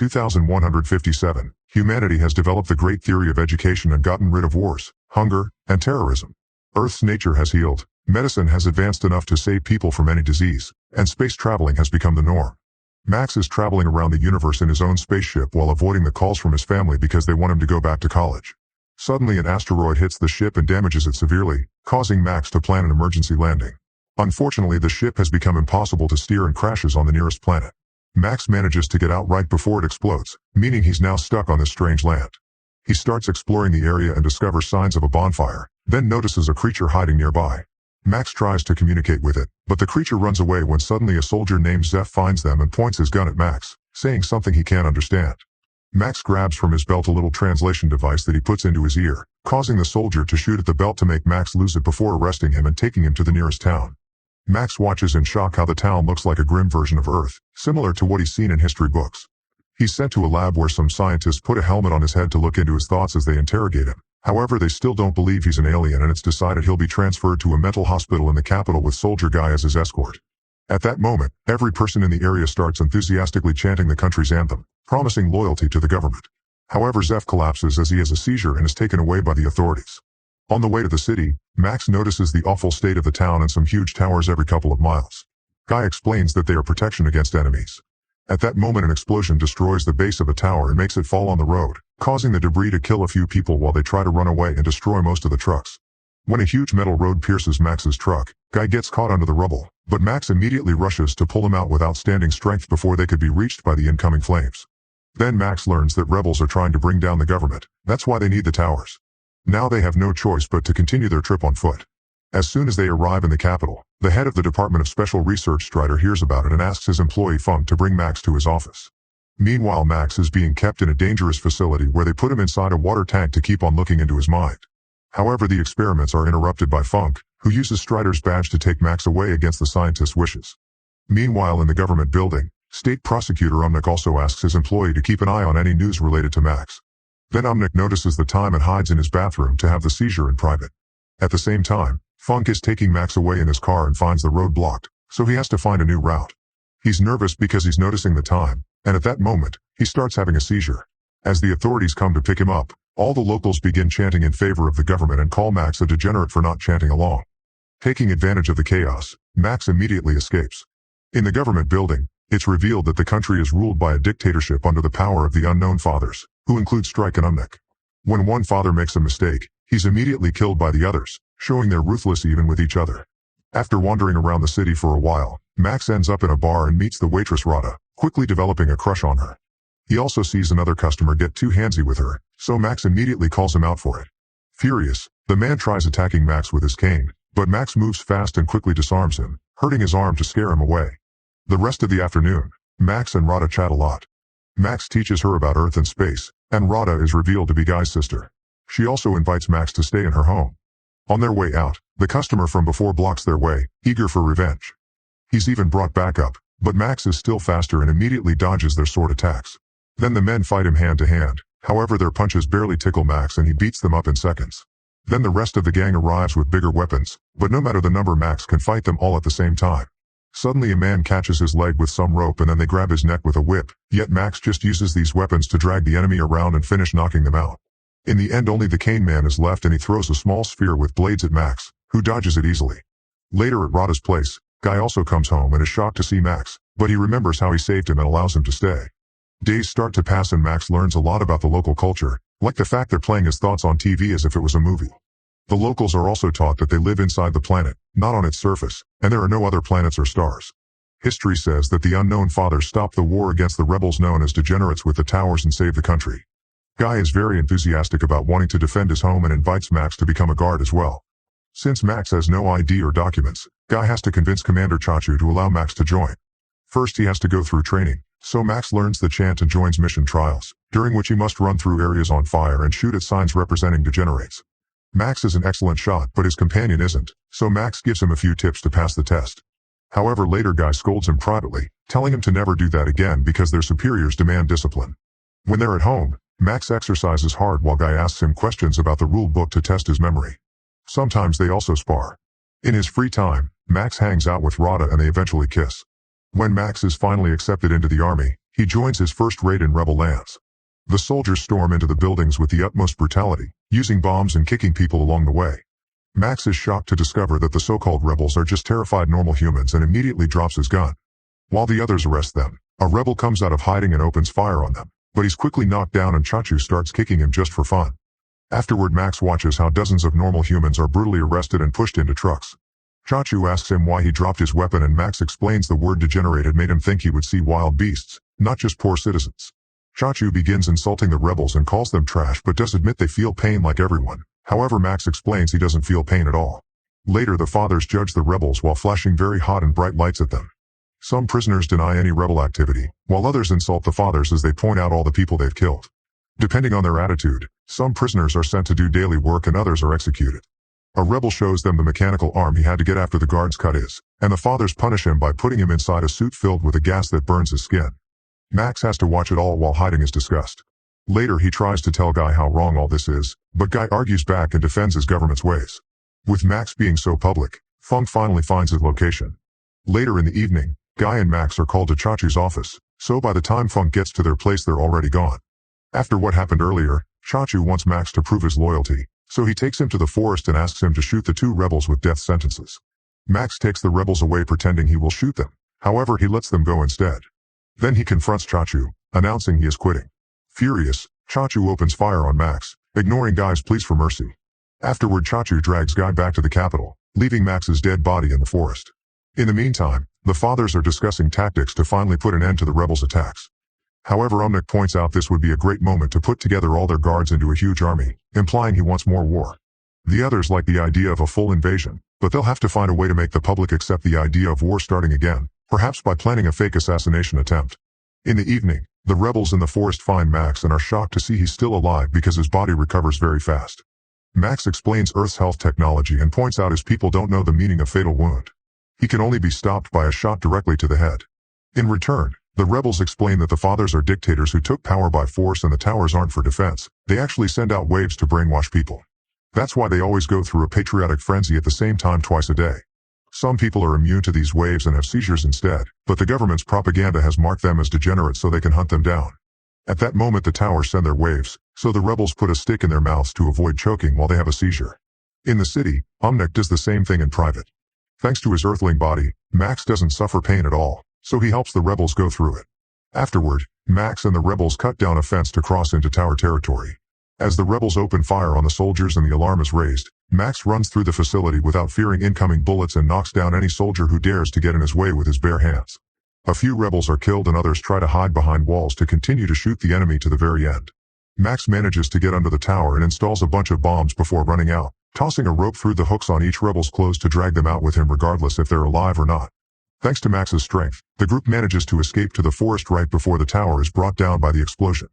2157, humanity has developed the great theory of education and gotten rid of wars, hunger, and terrorism. Earth's nature has healed, medicine has advanced enough to save people from any disease, and space traveling has become the norm. Max is traveling around the universe in his own spaceship while avoiding the calls from his family because they want him to go back to college. Suddenly an asteroid hits the ship and damages it severely, causing Max to plan an emergency landing. Unfortunately, the ship has become impossible to steer and crashes on the nearest planet. Max manages to get out right before it explodes, meaning he's now stuck on this strange land. He starts exploring the area and discovers signs of a bonfire, then notices a creature hiding nearby. Max tries to communicate with it, but the creature runs away when suddenly a soldier named Zeph finds them and points his gun at Max, saying something he can't understand. Max grabs from his belt a little translation device that he puts into his ear, causing the soldier to shoot at the belt to make Max lose it before arresting him and taking him to the nearest town. Max watches in shock how the town looks like a grim version of Earth, similar to what he's seen in history books. He's sent to a lab where some scientists put a helmet on his head to look into his thoughts as they interrogate him. However, they still don't believe he's an alien, and it's decided he'll be transferred to a mental hospital in the capital with Soldier Guy as his escort. At that moment, every person in the area starts enthusiastically chanting the country's anthem, promising loyalty to the government. However, Zeph collapses as he has a seizure and is taken away by the authorities. On the way to the city, Max notices the awful state of the town and some huge towers every couple of miles. Guy explains that they are protection against enemies. At that moment, an explosion destroys the base of a tower and makes it fall on the road, causing the debris to kill a few people while they try to run away and destroy most of the trucks. When a huge metal road pierces Max's truck, Guy gets caught under the rubble, but Max immediately rushes to pull him out with outstanding strength before they could be reached by the incoming flames. Then Max learns that rebels are trying to bring down the government. That's why they need the towers. Now they have no choice but to continue their trip on foot. As soon as they arrive in the capital, the head of the Department of Special Research Strider hears about it and asks his employee Funk to bring Max to his office. Meanwhile, Max is being kept in a dangerous facility where they put him inside a water tank to keep on looking into his mind. However, the experiments are interrupted by Funk, who uses Strider's badge to take Max away against the scientist's wishes. Meanwhile, in the government building, State Prosecutor Umnik also asks his employee to keep an eye on any news related to Max. Then Umnik notices the time and hides in his bathroom to have the seizure in private. At the same time, Funk is taking Max away in his car and finds the road blocked, so he has to find a new route. He's nervous because he's noticing the time, and at that moment, he starts having a seizure. As the authorities come to pick him up, all the locals begin chanting in favor of the government and call Max a degenerate for not chanting along. Taking advantage of the chaos, Max immediately escapes. In the government building, it's revealed that the country is ruled by a dictatorship under the power of the unknown fathers, who include Strike and Umnik. When one father makes a mistake, he's immediately killed by the others, showing they're ruthless even with each other. After wandering around the city for a while, Max ends up in a bar and meets the waitress Rada, quickly developing a crush on her. He also sees another customer get too handsy with her, so Max immediately calls him out for it. Furious, the man tries attacking Max with his cane, but Max moves fast and quickly disarms him, hurting his arm to scare him away. The rest of the afternoon, Max and Rada chat a lot. Max teaches her about Earth and space, and Rada is revealed to be Guy's sister. She also invites Max to stay in her home. On their way out, the customer from before blocks their way, eager for revenge. He's even brought backup, but Max is still faster and immediately dodges their sword attacks. Then the men fight him hand to hand, however their punches barely tickle Max and he beats them up in seconds. Then the rest of the gang arrives with bigger weapons, but no matter the number, Max can fight them all at the same time. Suddenly a man catches his leg with some rope and then they grab his neck with a whip, yet Max just uses these weapons to drag the enemy around and finish knocking them out. In the end, only the cane man is left and he throws a small sphere with blades at Max, who dodges it easily. Later at Rada's place, Guy also comes home and is shocked to see Max, but he remembers how he saved him and allows him to stay. Days start to pass and Max learns a lot about the local culture, like the fact they're playing his thoughts on TV as if it was a movie. The locals are also taught that they live inside the planet, not on its surface, and there are no other planets or stars. History says that the unknown fathers stopped the war against the rebels known as degenerates with the towers and saved the country. Guy is very enthusiastic about wanting to defend his home and invites Max to become a guard as well. Since Max has no ID or documents, Guy has to convince Commander Chachu to allow Max to join. First he has to go through training, so Max learns the chant and joins mission trials, during which he must run through areas on fire and shoot at signs representing degenerates. Max is an excellent shot but his companion isn't, so Max gives him a few tips to pass the test. However, later Guy scolds him privately, telling him to never do that again because their superiors demand discipline. When they're at home, Max exercises hard while Guy asks him questions about the rule book to test his memory. Sometimes they also spar. In his free time, Max hangs out with Rada and they eventually kiss. When Max is finally accepted into the army, He joins his first raid in rebel lands. The soldiers storm into the buildings with the utmost brutality, using bombs and kicking people along the way. Max is shocked to discover that the so-called rebels are just terrified normal humans and immediately drops his gun. While the others arrest them, a rebel comes out of hiding and opens fire on them, but he's quickly knocked down and Chachu starts kicking him just for fun. Afterward, Max watches how dozens of normal humans are brutally arrested and pushed into trucks. Chachu asks him why he dropped his weapon and Max explains the word degenerate had made him think he would see wild beasts, not just poor citizens. Chachu begins insulting the rebels and calls them trash but does admit they feel pain like everyone. However, Max explains he doesn't feel pain at all. Later, the fathers judge the rebels while flashing very hot and bright lights at them. Some prisoners deny any rebel activity, while others insult the fathers as they point out all the people they've killed. Depending on their attitude, some prisoners are sent to do daily work and others are executed. A rebel shows them the mechanical arm he had to get after the guards cut his, and the fathers punish him by putting him inside a suit filled with a gas that burns his skin. Max has to watch it all while hiding his disgust. Later, he tries to tell Guy how wrong all this is, but Guy argues back and defends his government's ways. With Max being so public, Funk finally finds his location. Later in the evening, Guy and Max are called to Chachu's office, so by the time Funk gets to their place they're already gone. After what happened earlier, Chachu wants Max to prove his loyalty, so he takes him to the forest and asks him to shoot the two rebels with death sentences. Max takes the rebels away pretending he will shoot them, however he lets them go instead. Then he confronts Chachu, announcing he is quitting. Furious, Chachu opens fire on Max, ignoring Guy's pleas for mercy. Afterward, Chachu drags Guy back to the capital, leaving Max's dead body in the forest. In the meantime, the fathers are discussing tactics to finally put an end to the rebels' attacks. However, Umnik points out this would be a great moment to put together all their guards into a huge army, implying he wants more war. The others like the idea of a full invasion, but they'll have to find a way to make the public accept the idea of war starting again, perhaps by planning a fake assassination attempt. In the evening, the rebels in the forest find Max and are shocked to see he's still alive because his body recovers very fast. Max explains Earth's health technology and points out his people don't know the meaning of fatal wound. He can only be stopped by a shot directly to the head. In return, the rebels explain that the fathers are dictators who took power by force and the towers aren't for defense, they actually send out waves to brainwash people. That's why they always go through a patriotic frenzy at the same time twice a day. Some people are immune to these waves and have seizures instead, but the government's propaganda has marked them as degenerates so they can hunt them down. At that moment the towers send their waves, so the rebels put a stick in their mouths to avoid choking while they have a seizure. In the city, Umnik does the same thing in private. Thanks to his earthling body, Max doesn't suffer pain at all, so he helps the rebels go through it. Afterward, Max and the rebels cut down a fence to cross into tower territory. As the rebels open fire on the soldiers and the alarm is raised, Max runs through the facility without fearing incoming bullets and knocks down any soldier who dares to get in his way with his bare hands. A few rebels are killed and others try to hide behind walls to continue to shoot the enemy to the very end. Max manages to get under the tower and installs a bunch of bombs before running out, tossing a rope through the hooks on each rebel's clothes to drag them out with him regardless if they're alive or not. Thanks to Max's strength, the group manages to escape to the forest right before the tower is brought down by the explosion.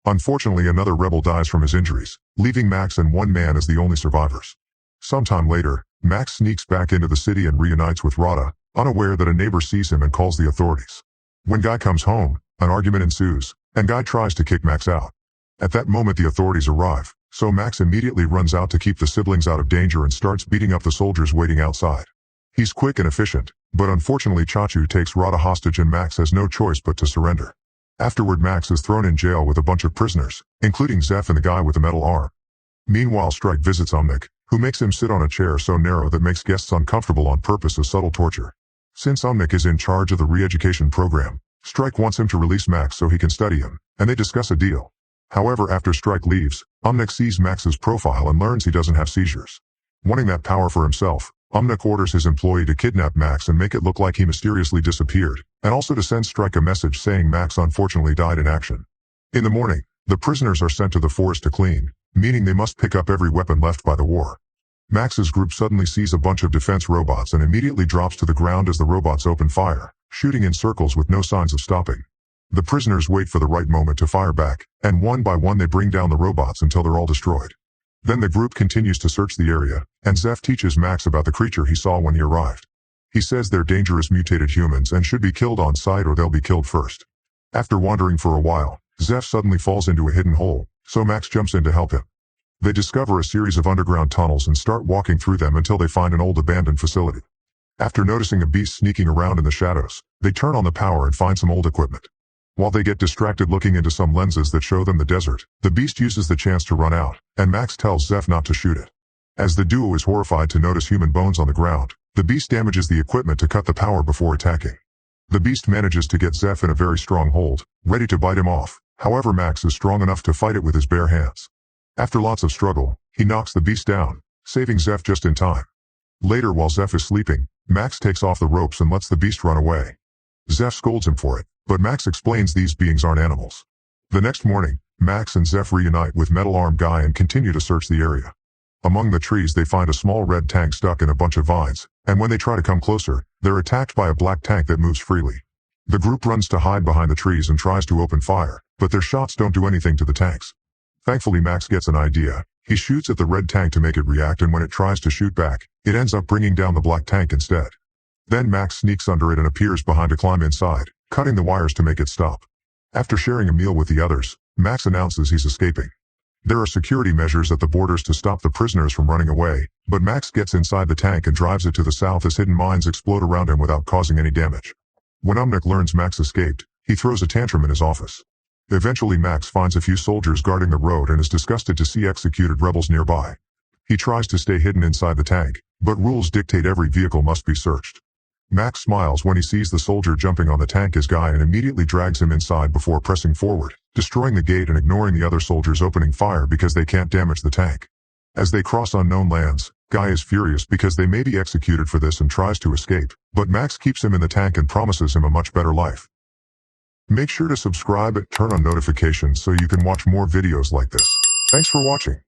Unfortunately, another rebel dies from his injuries, leaving Max and one man as the only survivors. Sometime later, Max sneaks back into the city and reunites with Rada, unaware that a neighbor sees him and calls the authorities. When Guy comes home, an argument ensues, and Guy tries to kick Max out. At that moment the authorities arrive, so Max immediately runs out to keep the siblings out of danger and starts beating up the soldiers waiting outside. He's quick and efficient, but unfortunately Chachu takes Rada hostage and Max has no choice but to surrender. Afterward, Max is thrown in jail with a bunch of prisoners, including Zeph and the guy with the metal arm. Meanwhile, Strike visits Umnik, who makes him sit on a chair so narrow that makes guests uncomfortable on purpose as subtle torture. Since Umnik is in charge of the re-education program, Strike wants him to release Max so he can study him, and they discuss a deal. However, after Strike leaves, Umnik sees Max's profile and learns he doesn't have seizures. Wanting that power for himself, Umnik orders his employee to kidnap Max and make it look like he mysteriously disappeared, and also to send Strike a message saying Max unfortunately died in action. In the morning, the prisoners are sent to the forest to clean, meaning they must pick up every weapon left by the war. Max's group suddenly sees a bunch of defense robots and immediately drops to the ground as the robots open fire, shooting in circles with no signs of stopping. The prisoners wait for the right moment to fire back, and one by one they bring down the robots until they're all destroyed. Then the group continues to search the area, and Zeph teaches Max about the creature he saw when he arrived. He says they're dangerous mutated humans and should be killed on sight or they'll be killed first. After wandering for a while, Zeph suddenly falls into a hidden hole, so Max jumps in to help him. They discover a series of underground tunnels and start walking through them until they find an old abandoned facility. After noticing a beast sneaking around in the shadows, they turn on the power and find some old equipment. While they get distracted looking into some lenses that show them the desert, the beast uses the chance to run out, and Max tells Zeph not to shoot it. As the duo is horrified to notice human bones on the ground, the beast damages the equipment to cut the power before attacking. The beast manages to get Zeph in a very strong hold, ready to bite him off. However, Max is strong enough to fight it with his bare hands. After lots of struggle, he knocks the beast down, saving Zeph just in time. Later, while Zeph is sleeping, Max takes off the ropes and lets the beast run away. Zeph scolds him for it, but Max explains these beings aren't animals. The next morning, Max and Zeph reunite with Metal Arm Guy and continue to search the area. Among the trees they find a small red tank stuck in a bunch of vines, and when they try to come closer, they're attacked by a black tank that moves freely. The group runs to hide behind the trees and tries to open fire, but their shots don't do anything to the tanks. Thankfully, Max gets an idea. He shoots at the red tank to make it react, and when it tries to shoot back, it ends up bringing down the black tank instead. Then Max sneaks under it and appears behind to climb inside, cutting the wires to make it stop. After sharing a meal with the others, Max announces he's escaping. There are security measures at the borders to stop the prisoners from running away, but Max gets inside the tank and drives it to the south as hidden mines explode around him without causing any damage. When Umnik learns Max escaped, he throws a tantrum in his office. Eventually, Max finds a few soldiers guarding the road and is disgusted to see executed rebels nearby. He tries to stay hidden inside the tank, but rules dictate every vehicle must be searched. Max smiles when he sees the soldier jumping on the tank as Guy and immediately drags him inside before pressing forward, destroying the gate and ignoring the other soldiers opening fire because they can't damage the tank. As they cross unknown lands, Guy is furious because they may be executed for this and tries to escape, but Max keeps him in the tank and promises him a much better life. Make sure to subscribe and turn on notifications so you can watch more videos like this. Thanks for watching.